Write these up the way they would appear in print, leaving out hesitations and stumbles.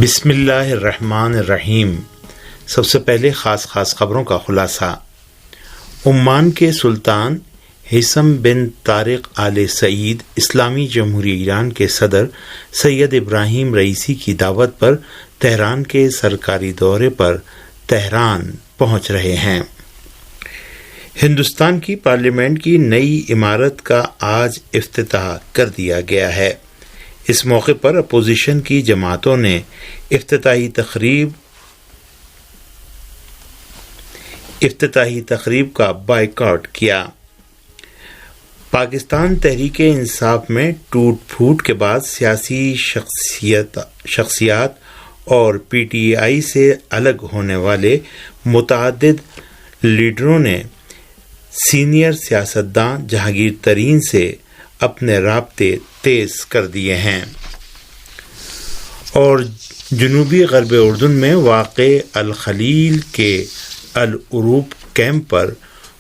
بسم اللہ الرحمن الرحیم۔ سب سے پہلے خاص خبروں کا خلاصہ۔ عمان کے سلطان ہیثم بن طارق آل سعید اسلامی جمہوریہ ایران کے صدر سید ابراہیم رئیسی کی دعوت پر تہران کے سرکاری دورے پر تہران پہنچ رہے ہیں۔ ہندوستان کی پارلیمنٹ کی نئی عمارت کا آج افتتاح کر دیا گیا ہے۔ اس موقع پر اپوزیشن کی جماعتوں نے افتتاحی تقریب کا بائیکاٹ کیا۔ پاکستان تحریک انصاف میں ٹوٹ پھوٹ کے بعد سیاسی شخصیات اور پی ٹی آئی سے الگ ہونے والے متعدد لیڈروں نے سینئر سیاستداں جہانگیر ترین سے اپنے رابطے تیز کر دیے ہیں اور جنوبی غرب اردن میں واقع الخلیل کے العروب کیمپ پر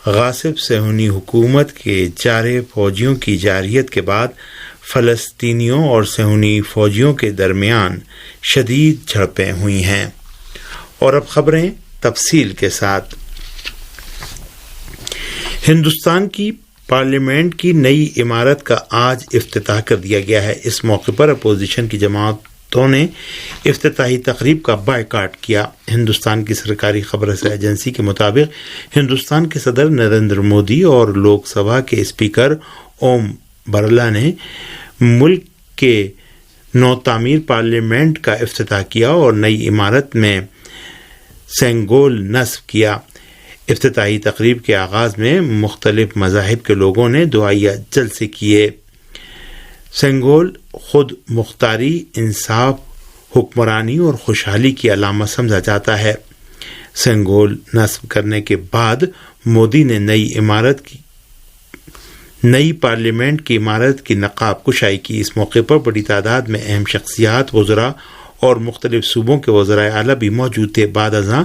غاصب صہیونی حکومت کے جارح فوجیوں کی جارحیت کے بعد فلسطینیوں اور صہیونی فوجیوں کے درمیان شدید جھڑپیں ہوئی ہیں۔ اور اب خبریں تفصیل کے ساتھ۔ ہندوستان کی پارلیمنٹ کی نئی عمارت کا آج افتتاح کر دیا گیا ہے۔ اس موقع پر اپوزیشن کی جماعتوں نے افتتاحی تقریب کا بائیکاٹ کیا۔ ہندوستان کی سرکاری خبر رساں ایجنسی کے مطابق ہندوستان کے صدر نریندر مودی اور لوک سبھا کے اسپیکر اوم برلا نے ملک کے نو تعمیر پارلیمنٹ کا افتتاح کیا اور نئی عمارت میں سنگول نصب کیا۔ افتتاحی تقریب کے آغاز میں مختلف مذاہب کے لوگوں نے دعائیہ جلسے کیے۔ سنگول خود مختاری، انصاف، حکمرانی اور خوشحالی کی علامت سمجھا جاتا ہے۔ سنگول نصب کرنے کے بعد مودی نے نئی پارلیمنٹ کی عمارت کی نقاب کشائی کی۔ اس موقع پر بڑی تعداد میں اہم شخصیات، وزراء اور مختلف صوبوں کے وزرائے اعلیٰ بھی موجود تھے۔ بعد ازاں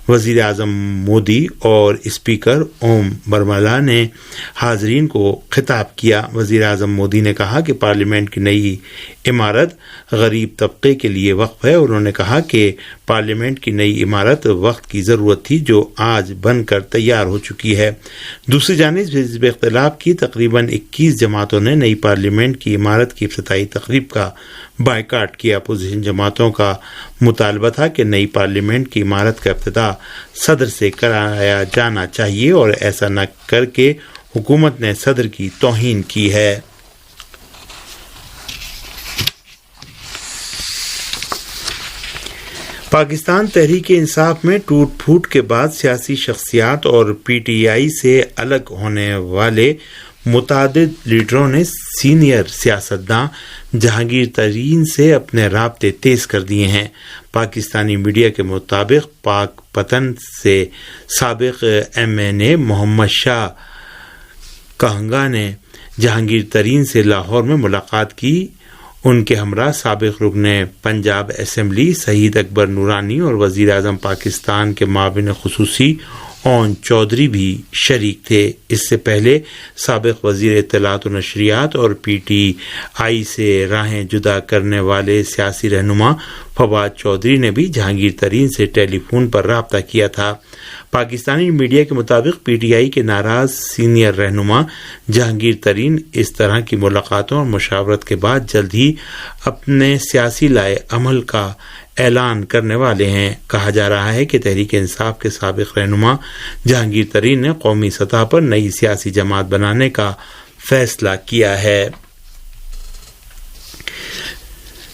وزیر اعظم مودی اور اسپیکر اوم برلا نے حاضرین کو خطاب کیا۔ وزیر اعظم مودی نے کہا کہ پارلیمنٹ کی نئی عمارت غریب طبقے کے لیے وقف ہے۔ انہوں نے کہا کہ پارلیمنٹ کی نئی عمارت وقت کی ضرورت تھی جو آج بن کر تیار ہو چکی ہے۔ دوسری جانب حزب اختلاف کی تقریباً 21 جماعتوں نے نئی پارلیمنٹ کی عمارت کی افتتاحی تقریب کا بائیکاٹ کیا۔ اپوزیشن جماعتوں کا مطالبہ تھا کہ نئی پارلیمنٹ کی عمارت کا افتتاح صدر سے کرایا جانا چاہیے اور ایسا نہ کر کے حکومت نے صدر کی توہین کی ہے۔ پاکستان تحریک انصاف میں ٹوٹ پھوٹ کے بعد سیاسی شخصیات اور پی ٹی آئی سے الگ ہونے والے متعدد لیڈروں نے سینئر سیاستداں جہانگیر ترین سے اپنے رابطے تیز کر دیے ہیں۔ پاکستانی میڈیا کے مطابق پاک پتن سے سابق ایم این اے محمد شاہ کہنگا نے جہانگیر ترین سے لاہور میں ملاقات کی۔ ان کے ہمراہ سابق رکن پنجاب اسمبلی شہید اکبر نورانی اور وزیر اعظم پاکستان کے معاون خصوصی اون چودھری بھی شریک تھے۔ اس سے پہلے سابق وزیر اطلاعات و نشریات اور پی ٹی آئی سے راہیں جدا کرنے والے سیاسی رہنما فواد چودھری نے بھی جہانگیر ترین سے ٹیلی فون پر رابطہ کیا تھا۔ پاکستانی میڈیا کے مطابق پی ٹی آئی کے ناراض سینئر رہنما جہانگیر ترین اس طرح کی ملاقاتوں اور مشاورت کے بعد جلد ہی اپنے سیاسی لائے عمل کا اعلان کرنے والے ہیں۔ کہا جا رہا ہے کہ تحریک انصاف کے سابق رہنما جہانگیر ترین نے قومی سطح پر نئی سیاسی جماعت بنانے کا فیصلہ کیا ہے۔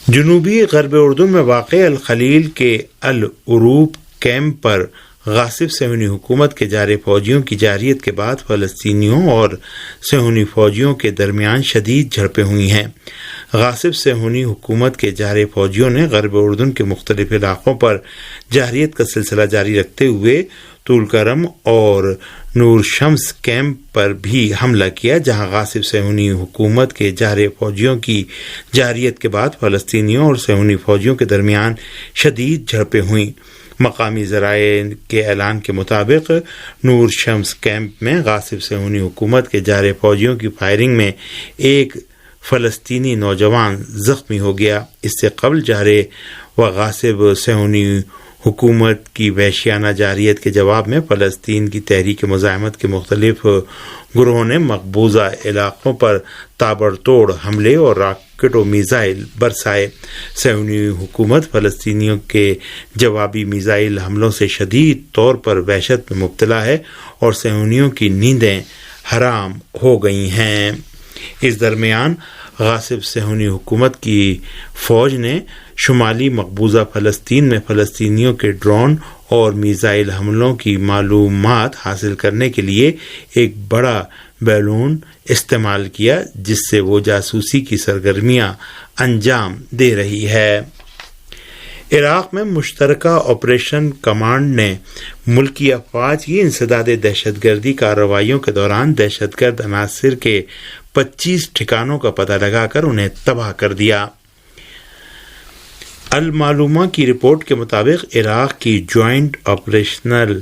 جنوبی غرب اردن میں واقع الخلیل کے العروب کیمپ پر غاصب صہیونی حکومت کے جارح فوجیوں کی جارحیت کے بعد فلسطینیوں اور صہیونی فوجیوں کے درمیان شدید جھڑپیں ہوئی ہیں۔ غاصب صہیونی حکومت کے جارح فوجیوں نے غرب اردن کے مختلف علاقوں پر جارحیت کا سلسلہ جاری رکھتے ہوئے طول کرم اور نور شمس کیمپ پر بھی حملہ کیا، جہاں غاصب صہیونی حکومت کے جارح فوجیوں کی جارحیت کے بعد فلسطینیوں اور صہیونی فوجیوں کے درمیان شدید جھڑپیں ہوئیں۔ مقامی ذرائع کے اعلان کے مطابق نور شمس کیمپ میں غاصب صہیونی حکومت کے جارح فوجیوں کی فائرنگ میں ایک فلسطینی نوجوان زخمی ہو گیا۔ اس سے قبل جارح و غاصب صہیونی حکومت کی وحشیانہ جارحیت کے جواب میں فلسطین کی تحریک مزاحمت کے مختلف گروہوں نے مقبوضہ علاقوں پر تابڑتوڑ حملے اور راکٹ و میزائل برسائے۔ صہیونی حکومت فلسطینیوں کے جوابی میزائل حملوں سے شدید طور پر وحشت میں مبتلا ہے اور صہیونیوں کی نیندیں حرام ہو گئی ہیں۔ اس درمیان غاصب صہیونی حکومت کی فوج نے شمالی مقبوضہ فلسطین میں فلسطینیوں کے ڈرون اور میزائل حملوں کی معلومات حاصل کرنے کے لیے ایک بڑا بیلون استعمال کیا، جس سے وہ جاسوسی کی سرگرمیاں انجام دے رہی ہے۔ عراق میں مشترکہ آپریشن کمانڈ نے ملکی افواج کی انسداد دہشت گردی کارروائیوں کے دوران دہشت گرد عناصر کے 25 ٹھکانوں کا پتہ لگا کر انہیں تباہ کر دیا۔ المعلومہ کی رپورٹ کے مطابق عراق کی جوائنٹ آپریشنل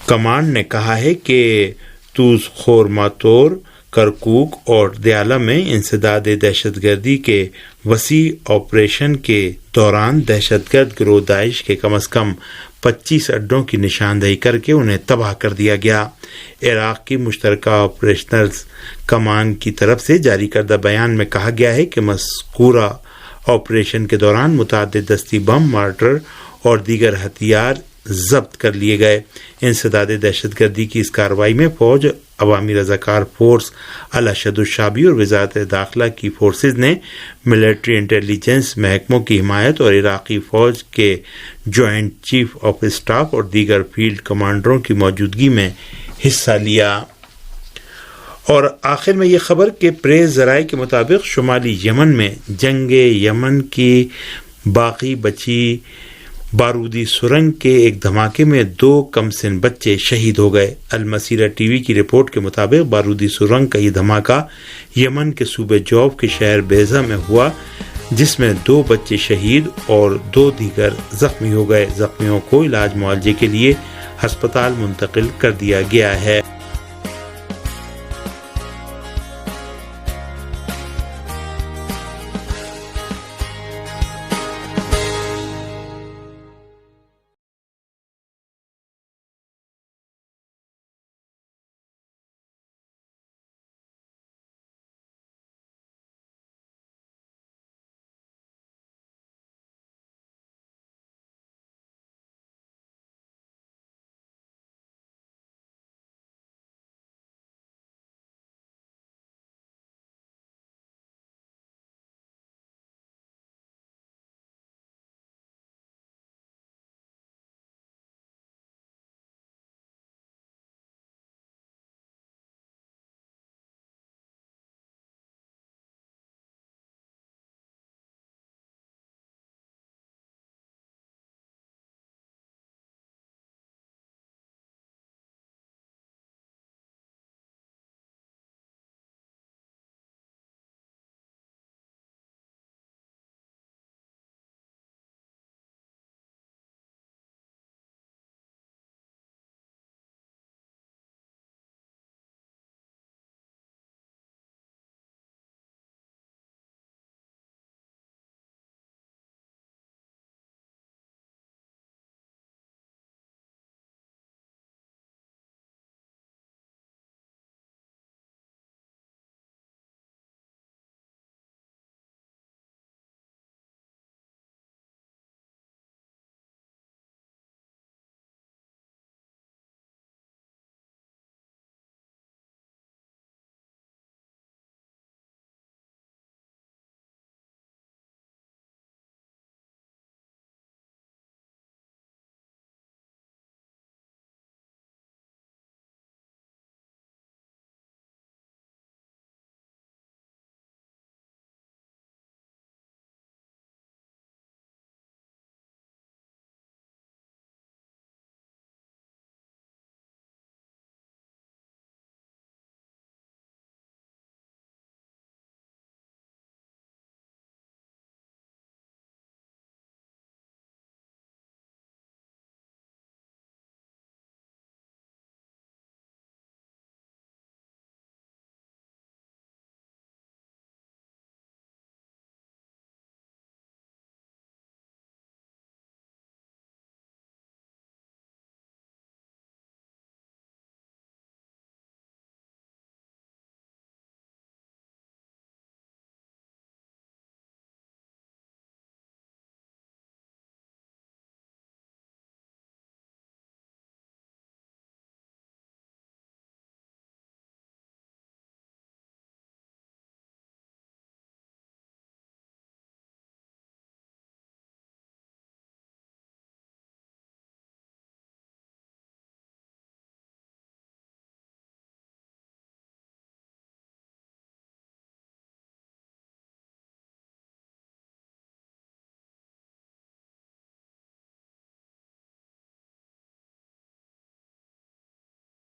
کمانڈ نے کہا ہے کہ توز خورماتور، کرکوک اور دیالہ میں انسداد دہشت گردی کے وسیع آپریشن کے دوران دہشت گرد گروہ داعش کے کم از کم 25 اڈوں کی نشاندہی کر کے انہیں تباہ کر دیا گیا۔ عراق کی مشترکہ آپریشنل کمانڈ کی طرف سے جاری کردہ بیان میں کہا گیا ہے کہ مذکورہ آپریشن کے دوران متعدد دستی بم، مارٹر اور دیگر ہتھیار ضبط کر لیے گئے۔ انسداد دہشت گردی کی اس کارروائی میں فوج، عوامی رضاکار فورس الاشد الشعبی اور وزارت داخلہ کی فورسز نے ملٹری انٹیلیجنس محکموں کی حمایت اور عراقی فوج کے جوائنٹ چیف آف اسٹاف اور دیگر فیلڈ کمانڈروں کی موجودگی میں حصہ لیا۔ اور آخر میں یہ خبر کہ پریس ذرائع کے مطابق شمالی یمن میں جنگ یمن کی باقی بچی بارودی سرنگ کے ایک دھماکے میں 2 کم سن بچے شہید ہو گئے۔ المسیرہ ٹی وی کی رپورٹ کے مطابق بارودی سرنگ کا یہ دھماکہ یمن کے صوبے جوف کے شہر بیضہ میں ہوا، جس میں 2 بچے شہید اور 2 دیگر زخمی ہو گئے۔ زخمیوں کو علاج معالجے کے لیے ہسپتال منتقل کر دیا گیا ہے۔